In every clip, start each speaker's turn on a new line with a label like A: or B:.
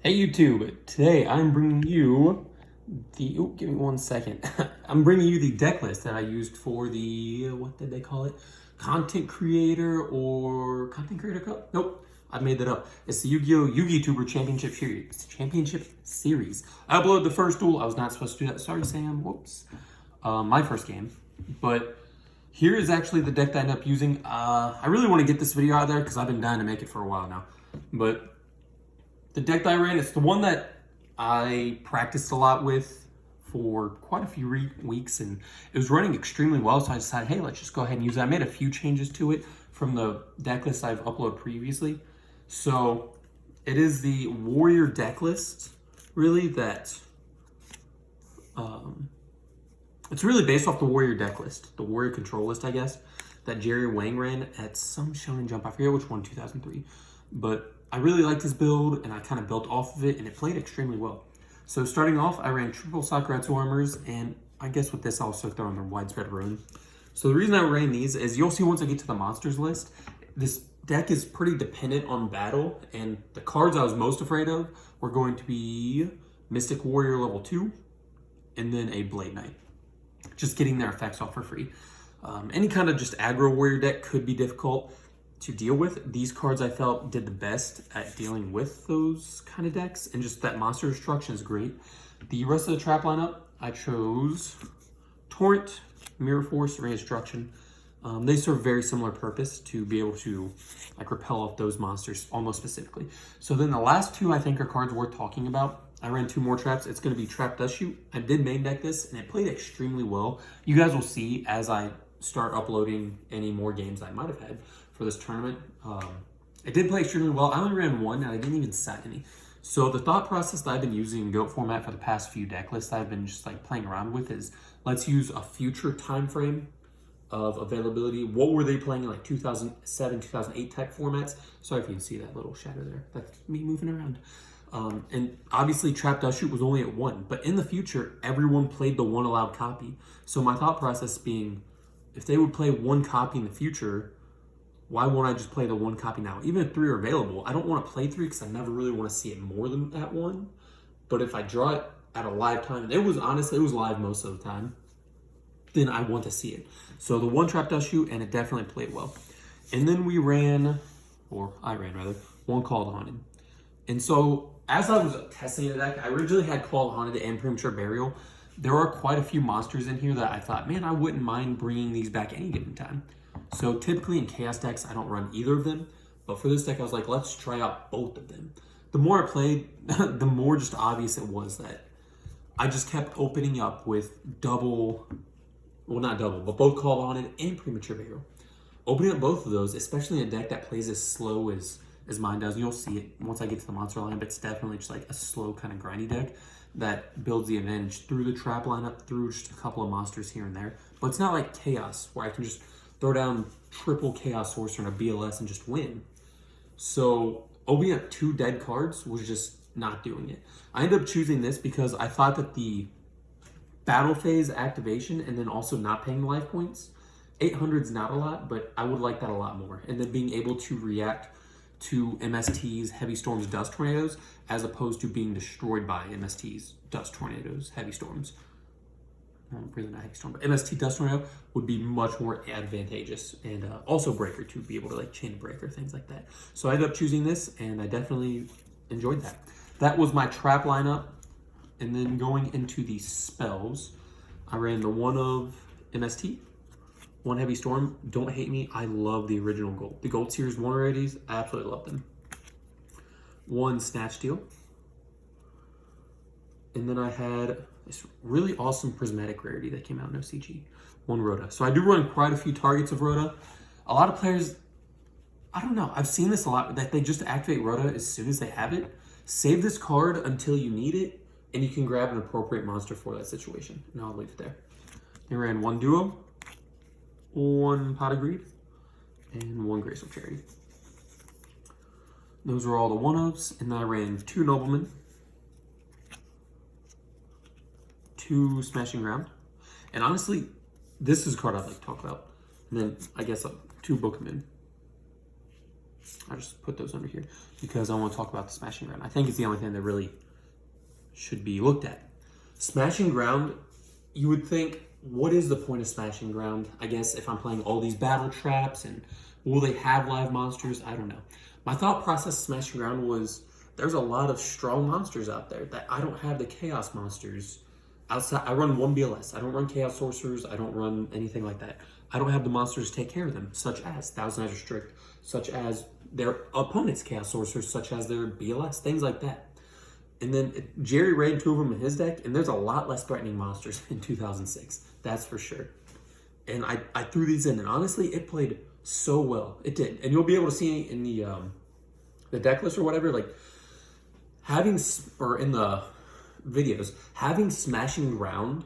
A: Hey YouTube, today I'm bringing you give me 1 second. I'm bringing you the deck list that I used for the, what did they call it? Content Creator Cup? Nope, I made that up. It's the Yu-Gi-Oh! Yugituber Championship Series. I uploaded the first duel. I was not supposed to do that. Sorry, Sam. Whoops. My first game. But here is actually the deck that I ended up using. I really want to get this video out there because I've been dying to make it for a while now. But the deck that I ran, it's the one that I practiced a lot with for quite a few weeks, and it was running extremely well, so I decided, hey, let's just go ahead and use it. I made a few changes to it from the deck list I've uploaded previously. So it is the Warrior deck list, really, that it's really based off the Warrior deck list, the Warrior control list, I guess, that Jerry Wang ran at some Shonen Jump. I forget which one, 2003. But I really liked his build, and I kind of built off of it, and it played extremely well. So starting off, I ran triple Sakuretsu armors, and I guess with this, I'll also throw in the widespread ruin. So the reason I ran these is you'll see once I get to the monsters list, this deck is pretty dependent on battle, and the cards I was most afraid of were going to be Mystic Warrior level 2, and then a Blade Knight. Just getting their effects off for free. Any kind of just aggro warrior deck could be difficult to deal with. These cards I felt did the best at dealing with those kind of decks, and just that monster destruction is great. The rest of the trap lineup, I chose Torrent, Mirror Force, Ray Destruction. They serve very similar purpose to be able to like repel off those monsters almost specifically. So then the last two I think are cards worth talking about. I ran two more traps. It's going to be Trap Dust Shoot. I did main deck this, and it played extremely well. You guys will see as I start uploading any more games I might have had for this tournament. It did play extremely well. I only ran one, and I didn't even set any. So the thought process that I've been using in GOAT format for the past few deck lists I've been just like playing around with is let's use a future time frame of availability. What were they playing in like 2007, 2008 type formats? Sorry if you can see that little shadow there. That's me moving around. And obviously Trap Dust Shoot was only at 1, but in the future, everyone played the 1 allowed copy. So my thought process being, if they would play 1 copy in the future, why won't I just play the 1 copy now? Even if 3 are available, I don't want to play 3 because I never really want to see it more than that 1. But if I draw it at a live time, and it was live most of the time, then I want to see it. So the 1 Trap Dust Shoot, and it definitely played well. And then I ran 1 Call of the Haunted. And so as I was testing the deck, I originally had Call of the Haunted and Premature Burial. There are quite a few monsters in here that I thought, man, I wouldn't mind bringing these back any given time. So typically in Chaos decks, I don't run either of them. But for this deck, I was like, let's try out both of them. The more I played, the more just obvious it was that I just kept opening up with both Call of the Haunted and Premature Burial. Opening up both of those, especially in a deck that plays as slow as mine does, and you'll see it once I get to the monster lineup. It's definitely just like a slow kind of grindy deck that builds the advantage through the trap lineup, through just a couple of monsters here and there. But it's not like Chaos, where I can just throw down triple Chaos Sorcerer and a BLS and just win. So opening up 2 dead cards was just not doing it. I ended up choosing this because I thought that the battle phase activation and then also not paying life points, 800 is not a lot, but I would like that a lot more. And then being able to react to MST's Heavy Storms, Dust Tornadoes, as opposed to being destroyed by MST's Dust Tornadoes, Heavy Storms. Really not Heavy Storm, but MST Dust Tornado would be much more advantageous. And also Breaker, to be able to like chain breaker, things like that. So I ended up choosing this, and I definitely enjoyed that. That was my trap lineup. And then going into the spells, I ran the 1 of MST, 1 Heavy Storm. Don't hate me, I love the original Gold. The Gold Series 1 rarities, I absolutely love them. 1 Snatch Steal. And then I had this really awesome Prismatic rarity that came out in OCG. 1 Rhoda. So I do run quite a few targets of Rhoda. A lot of players, I don't know, I've seen this a lot, that they just activate Rhoda as soon as they have it. Save this card until you need it, and you can grab an appropriate monster for that situation. And I'll leave it there. I ran 1 Duo, 1 Pot of Greed, and 1 Graceful Charity. Those were all the 1-ofs, and then I ran 2 Noblemen, 2 Smashing Ground, and honestly, this is a card I'd like to talk about. And then I guess 2 Bookmen. I just put those under here because I want to talk about the Smashing Ground. I think it's the only thing that really should be looked at. Smashing Ground, you would think, what is the point of Smashing Ground? I guess if I'm playing all these battle traps and will they have live monsters? I don't know. My thought process Smashing Ground was there's a lot of strong monsters out there that I don't have the Chaos monsters outside. I run one BLS. I don't run Chaos Sorcerers. I don't run anything like that. I don't have the monsters to take care of them, such as Thousand Eyes Restrict, such as their opponent's Chaos Sorcerers, such as their BLS, things like that. And then Jerry ran two of them in his deck, and there's a lot less threatening monsters in 2006. That's for sure. And I threw these in, and honestly, it played so well. It did. And you'll be able to see in the deck list or whatever, like, or in the videos, having Smashing Ground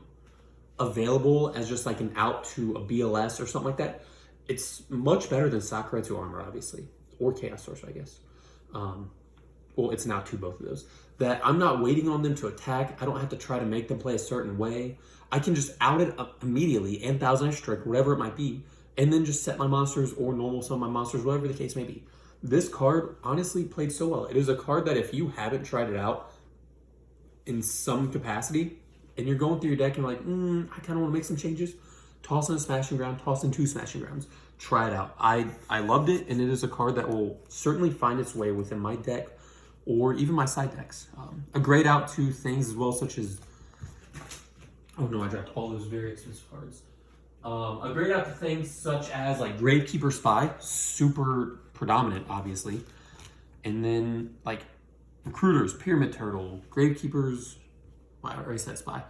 A: available as just like an out to a BLS or something like that, it's much better than Sakura to Armor, obviously, or Chaos Source, I guess. Well, it's now to both of those. That I'm not waiting on them to attack. I don't have to try to make them play a certain way. I can just out it up immediately and Thousand Eyes Strict, whatever it might be, and then just set my monsters or normal summon my monsters, whatever the case may be. This card honestly played so well. It is a card that if you haven't tried it out in some capacity and you're going through your deck and you're like, I kind of want to make some changes, toss in a Smashing Ground, toss in two Smashing Grounds. Try it out. I loved it, and it is a card that will certainly find its way within my deck or even my side decks. A great out to things as well, such as, oh no, I dropped all those very expensive cards. A great out to things such as like Gravekeeper Spy, super predominant, obviously. And then like Recruiters, Pyramid Turtle, Gravekeepers, I already said Spy.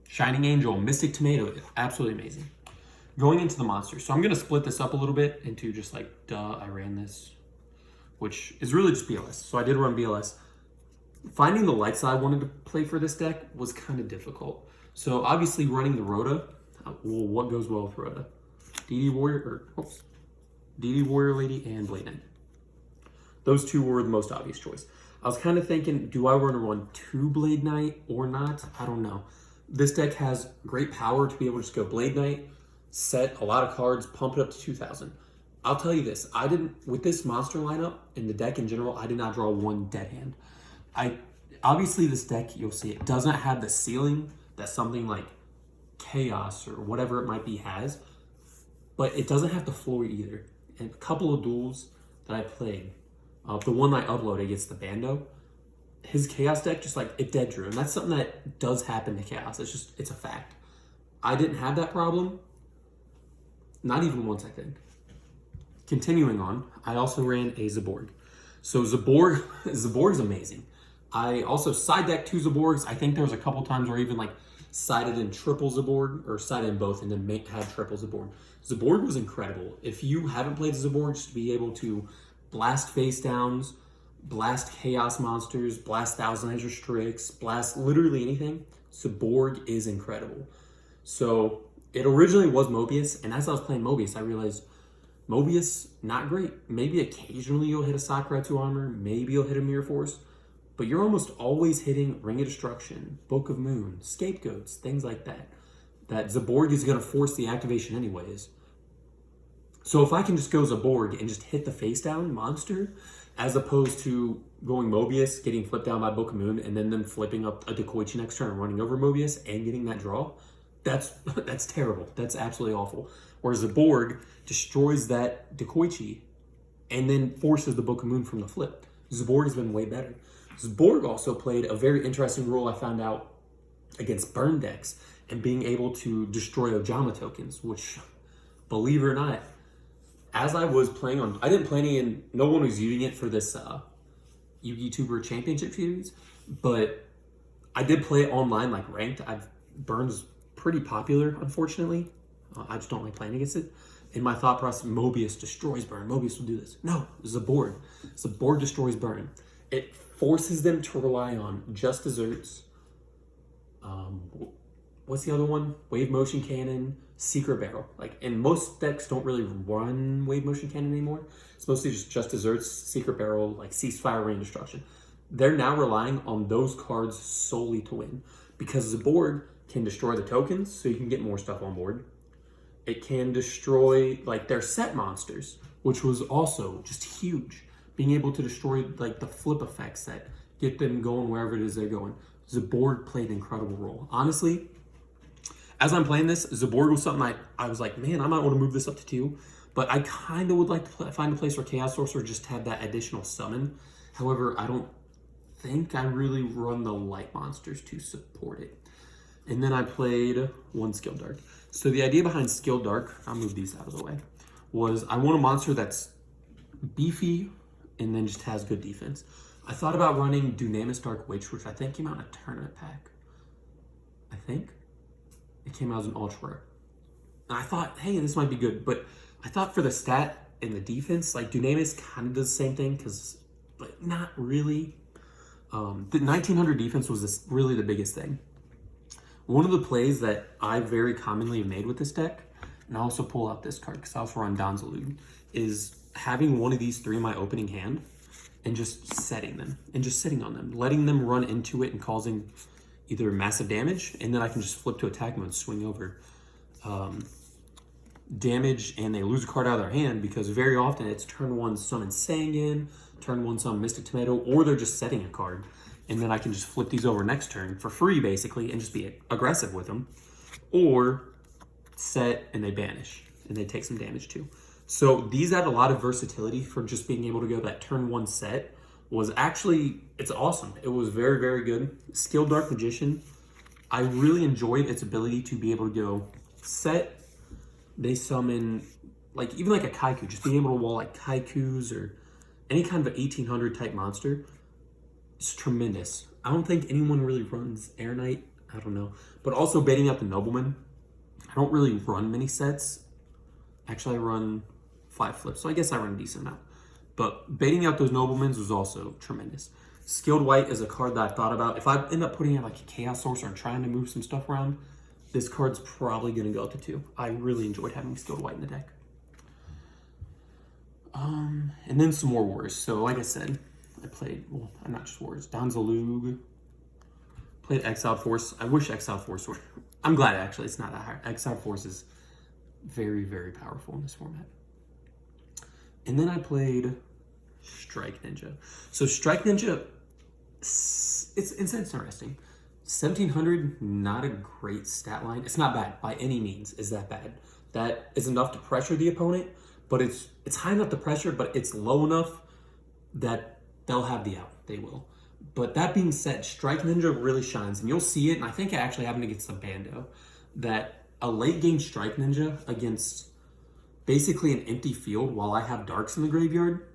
A: Shining Angel, Mystic Tomato, absolutely amazing. Going into the monsters. So I'm going to split this up a little bit into just like, I ran this, which is really just BLS. So I did run BLS. Finding the lights that I wanted to play for this deck was kind of difficult. So obviously running the Rhoda, well, what goes well with Rhoda? DD Warrior Lady and Blade Knight. Those two were the most obvious choice. I was kind of thinking, do I want to run two Blade Knight or not? I don't know. This deck has great power to be able to just go Blade Knight, set a lot of cards, pump it up to 2,000. I'll tell you this, with this monster lineup and the deck in general, I did not draw one dead hand. Obviously this deck, you'll see, it doesn't have the ceiling that something like Chaos or whatever it might be has, but it doesn't have the floor either. And a couple of duels that I played, the one I uploaded against the Bando, his Chaos deck just like, it dead drew. And that's something that does happen to Chaos. It's a fact. I didn't have that problem. Not even once, I think. Continuing on, I also ran a Zaborg. So Zaborg's amazing. I also side decked two Zaborgs. I think there was a couple times where I even like sided in triple Zaborg, or sided in both and then had triple Zaborg. Zaborg was incredible. If you haven't played Zaborg, just to be able to blast face downs, blast Chaos monsters, blast Thousand Eyes Restricts, blast literally anything, Zaborg is incredible. So it originally was Mobius, and as I was playing Mobius, I realized Mobius, not great. Maybe occasionally you'll hit a Sakura to Armor, maybe you'll hit a Mirror Force, but you're almost always hitting Ring of Destruction, Book of Moon, Scapegoats, things like that. That Zaborg is going to force the activation anyways. So if I can just go Zaborg and just hit the face down monster, as opposed to going Mobius, getting flipped down by Book of Moon, and then them flipping up a Dekoichi next turn and running over Mobius and getting that draw, that's terrible. That's absolutely awful. Whereas Zaborg destroys that Dekoichi and then forces the Book of Moon from the flip. Zaborg has been way better. Zaborg also played a very interesting role I found out against burn decks and being able to destroy Ojama tokens, which, believe it or not, as I was playing on, I didn't play any, and no one was using it for this Yugituber Championship series, but I did play it online, like ranked. Burn's pretty popular, unfortunately. I just don't like playing against it. In my thought process, Mobius destroys Burn. Mobius will do this. No, Zaborg. Zaborg destroys Burn. It forces them to rely on Just Desserts. What's the other one? Wave Motion Cannon, Secret Barrel. And most decks don't really run Wave Motion Cannon anymore. It's mostly just Desserts, Secret Barrel, Ceasefire, Rain Destruction. They're now relying on those cards solely to win, because Zaborg can destroy the tokens, so you can get more stuff on board. It can destroy like their set monsters, which was also just huge. Being able to destroy like the flip effects that get them going wherever it is they're going. Zaborg played an incredible role. Honestly, as I'm playing this, Zaborg was something I was like, man, I might want to move this up to 2. But I kind of would like to find a place where Chaos Sorcerer just had that additional summon. However, I don't think I really run the light monsters to support it. And then I played 1 Skill Dark. So the idea behind Skill Dark, I'll move these out of the way, was I want a monster that's beefy and then just has good defense. I thought about running Dunamis Dark Witch, which I think came out in a tournament pack. I think. It came out as an ultra rare. And I thought, hey, this might be good. But I thought for the stat and the defense, like Dunamis kind of does the same thing, but not really. The 1900 defense was really the biggest thing. One of the plays that I very commonly have made with this deck, and I also pull out this card because I also run Donzalud, is having one of these 3 in my opening hand and just setting them and just sitting on them, letting them run into it and causing either massive damage, and then I can just flip to attack mode, swing over. Damage, and they lose a card out of their hand because very often it's turn 1 summon Sangan, turn 1 summon Mystic Tomato, or they're just setting a card. And then I can just flip these over next turn for free, basically, and just be aggressive with them. Or set and they banish, and they take some damage too. So these add a lot of versatility for just being able to go that turn 1 set. Was actually, it's awesome. It was very, very good. Skilled Dark Magician, I really enjoyed its ability to be able to go set, they summon, like even like a Kaiku, just being able to wall like Kaikus or any kind of an 1800 type monster. It's tremendous. I don't think anyone really runs Air Knight. I don't know. But also baiting out the Nobleman. I don't really run many sets. Actually, I run 5 flips, so I guess I run a decent amount. But baiting out those Noblemans was also tremendous. Skilled White is a card that I thought about. If I end up putting out like a Chaos Sorcerer and trying to move some stuff around, this card's probably going to go up to 2. I really enjoyed having Skilled White in the deck. And then some more Wars. So like I said, I played, well, I'm not just Wars, Donzalug, played Exiled Force. I wish Exiled Force were, I'm glad actually it's not that hard. Exiled Force is very, very powerful in this format. And then I played Strike Ninja. So Strike Ninja, it's interesting. 1700, not a great stat line. It's not bad by any means. Is that bad? That is enough to pressure the opponent, but it's high enough to pressure, but it's low enough that they'll have the out. They will. But that being said, Strike Ninja really shines, and you'll see it, and I think it actually happened against the Bando, that a late game Strike Ninja against basically an empty field while I have darks in the graveyard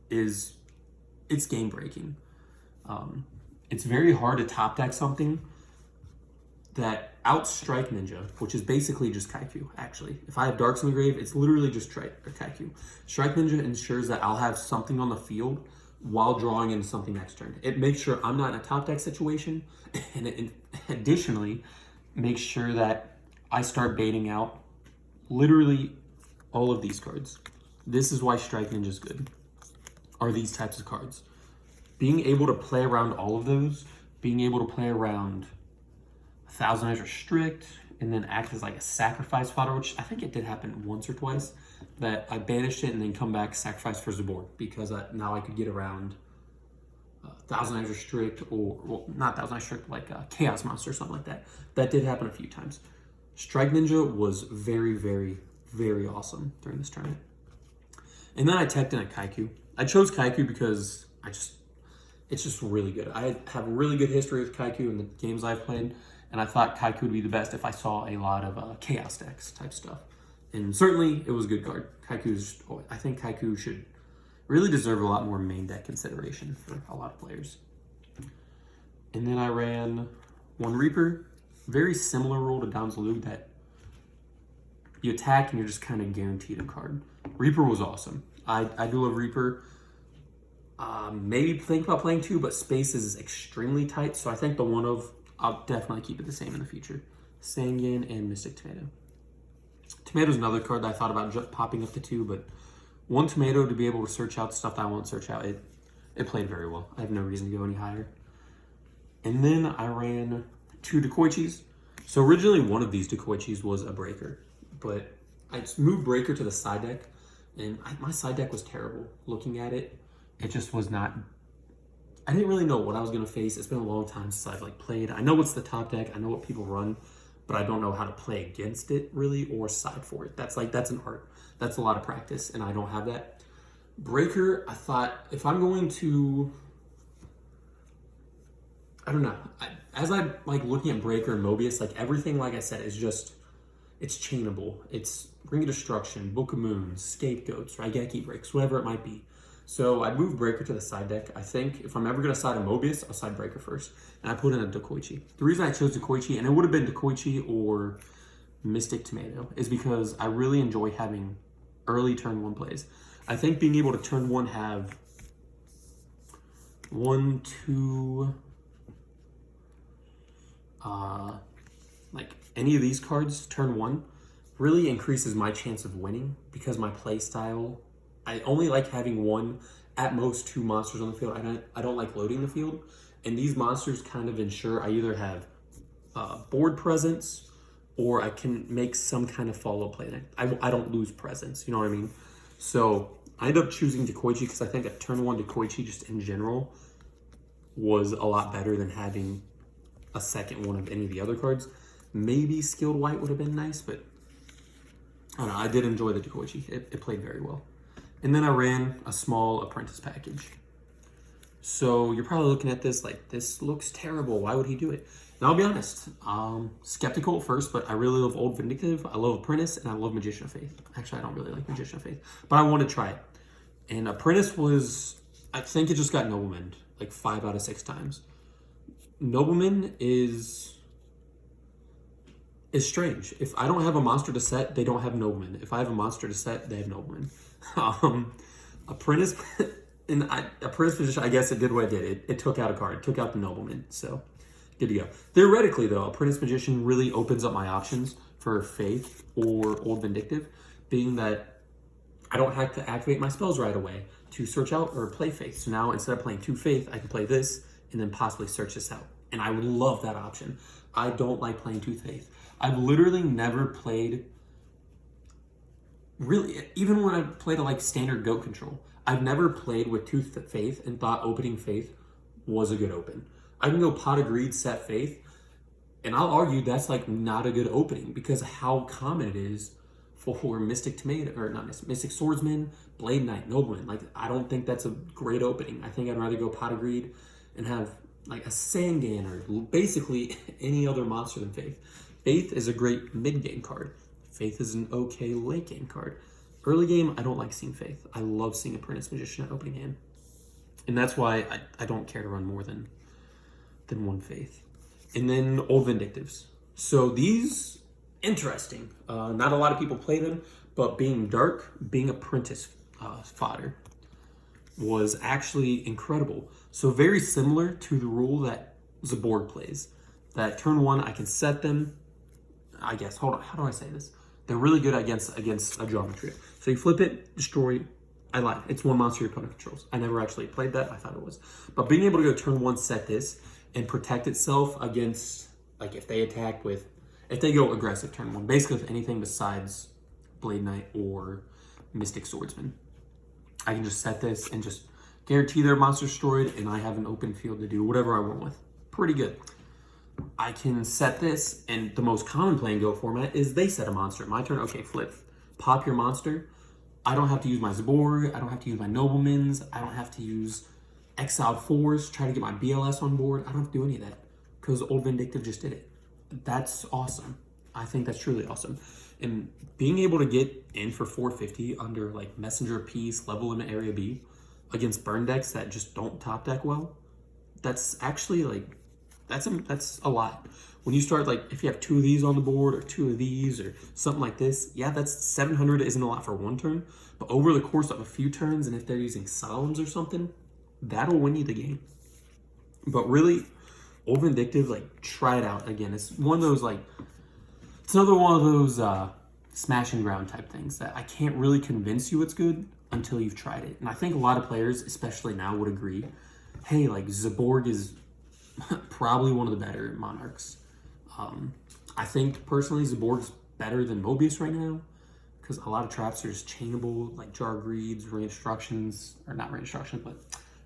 A: it's game breaking. It's very hard to top deck something that out Strike Ninja, which is basically just Kaiku, actually. If I have darks in the grave, it's literally just Kaiku. Strike Ninja ensures that I'll have something on the field while drawing into something next turn. It makes sure I'm not in a top deck situation, and it additionally makes sure that I start baiting out literally all of these cards. This is why Strike Ninja is good, are these types of cards. Being able to play around all of those, being able to play around Thousand Eyes Restrict, and then act as like a sacrifice fodder, which I think it did happen once or twice, that I banished it and then come back, sacrifice for Zaborg, because now I could get around Thousand Eyes Restrict, or, well, not Thousand Eyes Restrict, like Chaos Monster or something like that. That did happen a few times. Strike Ninja was very, very, very awesome during this tournament. And then I teched in a Kaiku. I chose Kaiku because it's just really good. I have a really good history with Kaiku in the games I've played, and I thought Kaiku would be the best if I saw a lot of Chaos decks type stuff. And certainly, it was a good card. I think Kaiku should really deserve a lot more main deck consideration for a lot of players. And then I ran 1 Reaper. Very similar rule to Donzalug, that you attack and you're just kind of guaranteed a card. Reaper was awesome. I do love Reaper. Maybe think about playing 2, but space is extremely tight, so I think I'll definitely keep it the same in the future. Sangan and Mystic Tomato. Tomato's another card that I thought about popping up to 2, but 1 Tomato to be able to search out the stuff that I won't search out, it played very well. I have no reason to go any higher. And then I ran 2 Decoichis. So originally one of these Decoichis was a breaker, but I just moved Breaker to the side deck, and my side deck was terrible. Looking at it, it just was not. I didn't really know what I was gonna face. It's been a long time since I've like played. I know what's the top deck. I know what people run, but I don't know how to play against it really or side for it. That's an art. That's a lot of practice, and I don't have that. Breaker, I thought if I'm going to, I don't know. As I'm like looking at Breaker and Mobius, like everything, like I said, is just, it's chainable. It's Ring of Destruction, Book of Moons, Scapegoats, Raigeki Breaks, whatever it might be. So I moved Breaker to the side deck. I think if I'm ever going to side a Mobius, I'll side Breaker first. And I put in a Dokoichi. The reason I chose Dokoichi, and it would have been Dokoichi or Mystic Tomato, is because I really enjoy having early turn 1 plays. I think being able to turn 1 have 1, 2, like any of these cards, turn 1, really increases my chance of winning because my play style, I only like having 1, at most 2 monsters on the field. I don't like loading the field. And these monsters kind of ensure I either have board presence or I can make some kind of follow play. I don't lose presence, you know what I mean? So I ended up choosing Dokoichi because I think a turn 1 Dokoichi just in general was a lot better than having a second one of any of the other cards. Maybe Skilled White would have been nice, but I don't know. I did enjoy the Dokoichi. It played very well. And then I ran a small apprentice package. So you're probably looking at this like, this looks terrible. Why would he do it? And I'll be honest, skeptical at first, but I really love Old Vindictive. I love Apprentice, and I love Magician of Faith. Actually, I don't really like Magician of Faith, but I want to try it. And Apprentice was, I think it just got Nobleman like 5 out of 6 times. Nobleman is strange. If I don't have a monster to set, they don't have Nobleman. If I have a monster to set, they have Nobleman. Apprentice Apprentice position, I guess it did what it did. It took out a card, took out the Nobleman, so good to go. Theoretically, though, Apprentice Magician really opens up my options for Faith or Old Vindictive, being that I don't have to activate my spells right away to search out or play Faith. So now, instead of playing 2 Faith, I can play this and then possibly search this out. And I would love that option. I don't like playing 2 Faith. I've literally never played, really, even when I played a like standard goat control, I've never played with 2 Faith and thought opening Faith was a good open. I can go Pot of Greed, set Faith, and I'll argue that's like not a good opening because how common it is for Mystic Tomato, or not Mystic Swordsman, Blade Knight, Nobleman. Like, I don't think that's a great opening. I think I'd rather go Pot of Greed and have like a Sangan or basically any other monster than Faith. Faith is a great mid-game card. Faith is an okay late-game card. Early game, I don't like seeing Faith. I love seeing Apprentice Magician at opening hand. And that's why I don't care to run more than 1 Faith. And then Old Vindictives. So these, interesting. Not a lot of people play them, but being dark, being Apprentice fodder was actually incredible. So very similar to the rule that Zaborg plays. That turn 1, I can set them, I guess, hold on, how do I say this? They're really good against a geometry. So you flip it, destroy. I lied. It's 1 monster your opponent controls. I never actually played that. I thought it was. But being able to go turn 1, set this, and protect itself against, like if they attack with, if they go aggressive turn 1, basically with anything besides Blade Knight or Mystic Swordsman, I can just set this and just guarantee their monster destroyed, and I have an open field to do whatever I want with. Pretty good. I can set this, and the most common play in Go format is they set a monster. My turn, okay, flip. Pop your monster. I don't have to use my Zaborg. I don't have to use my Noblemans. I don't have to use Exiled Force, try to get my BLS on board. I don't have to do any of that because Old Vindictive just did it. That's awesome. I think that's truly awesome. And being able to get in for 450 under like Messenger Piece, Level Limit Area B against burn decks that just don't top deck well, that's actually like, that's a lot. When you start, like, if you have 2 of these on the board or 2 of these or something like this, yeah, that's 700 isn't a lot for 1 turn, but over the course of a few turns, and if they're using Solemns or something, that'll win you the game. But really, Old Vindictive, like, try it out again. It's one of those, like, it's another one of those smash and ground type things that I can't really convince you it's good until you've tried it. And I think a lot of players, especially now, would agree, hey, like, Zaborg is probably one of the better Monarchs. I think personally Zaborg's better than Mobius right now because a lot of traps are just chainable, like Jar Greeds, Reinstructions, or not Reinstructions, but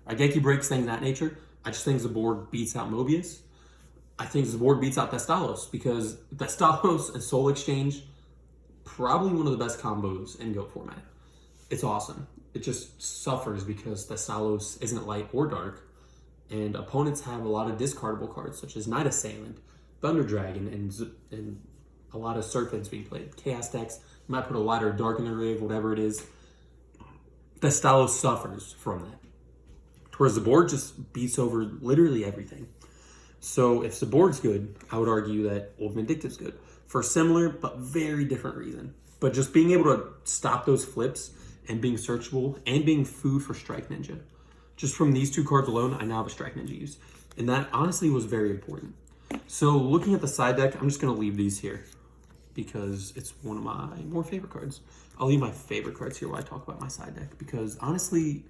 A: Raigeki Breaks, things of that nature. I just think Zaborg beats out Mobius. I think Zaborg beats out Thestalos, because Thestalos and Soul Exchange, probably one of the best combos in GOAT format. It's awesome. It just suffers because Thestalos isn't light or dark, and opponents have a lot of discardable cards, such as Night Assailant, Thunder Dragon, and a lot of Serpents being played. Chaos decks, you might put a light or dark in the rig, whatever it is. Thestalos suffers from that. Whereas Zaborg just beats over literally everything. So if Zaborg's good, I would argue that Old Vindictive's good. For a similar but very different reason. But just being able to stop those flips and being searchable and being food for Strike Ninja. Just from these two cards alone, I now have a Strike Ninja use. And that honestly was very important. So looking at the side deck, I'm just going to leave these here because it's one of my more favorite cards. I'll leave my favorite cards here while I talk about my side deck because honestly,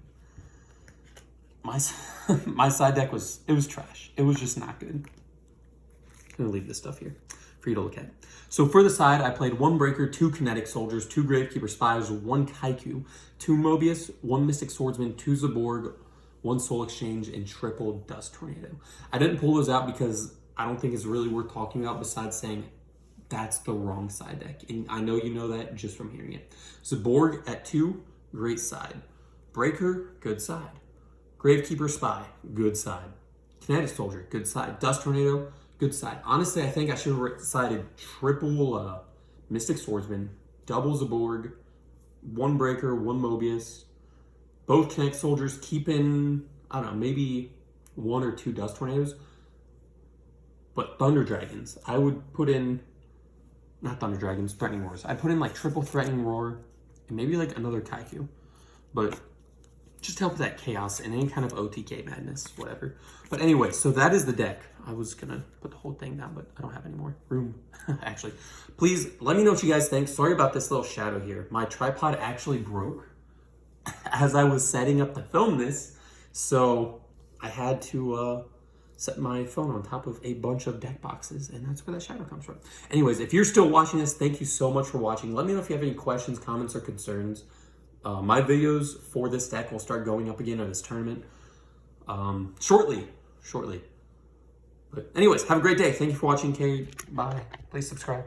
A: my side deck was trash. It was just not good. I'm going to leave this stuff here for you to look at. So for the side, I played 1 Breaker, 2 Kinetic Soldiers, 2 Gravekeeper Spies, 1 Kaiku, 2 Mobius, 1 Mystic Swordsman, 2 Zaborg, 1 Soul Exchange, and triple Dust Tornado. I didn't pull those out because I don't think it's really worth talking about besides saying that's the wrong side deck. And I know you know that just from hearing it. Zaborg at 2, great side. Breaker, good side. Gravekeeper Spy, good side. Kinetic Soldier, good side. Dust Tornado, good side. Honestly, I think I should have decided triple Mystic Swordsman, double Zaborg, 1 Breaker, 1 Mobius, both Kinetic Soldiers, keeping, I don't know, maybe 1 or 2 Dust Tornadoes. But Thunder Dragons, I would put in, not Thunder Dragons, Threatening Roars. I'd put in like triple Threatening Roar and maybe like another Kaiku. But just to help with that chaos and any kind of OTK madness, whatever. But anyway, so that is the deck. I was gonna put the whole thing down, but I don't have any more room, actually. Please let me know what you guys think. Sorry about this little shadow here. My tripod actually broke as I was setting up to film this, so I had to set my phone on top of a bunch of deck boxes, and that's where that shadow comes from. Anyways, if you're still watching this, thank you so much for watching. Let me know if you have any questions, comments, or concerns. My videos for this deck will start going up again at this tournament shortly. But anyways, have a great day. Thank you for watching, Carrie. Bye. Please subscribe.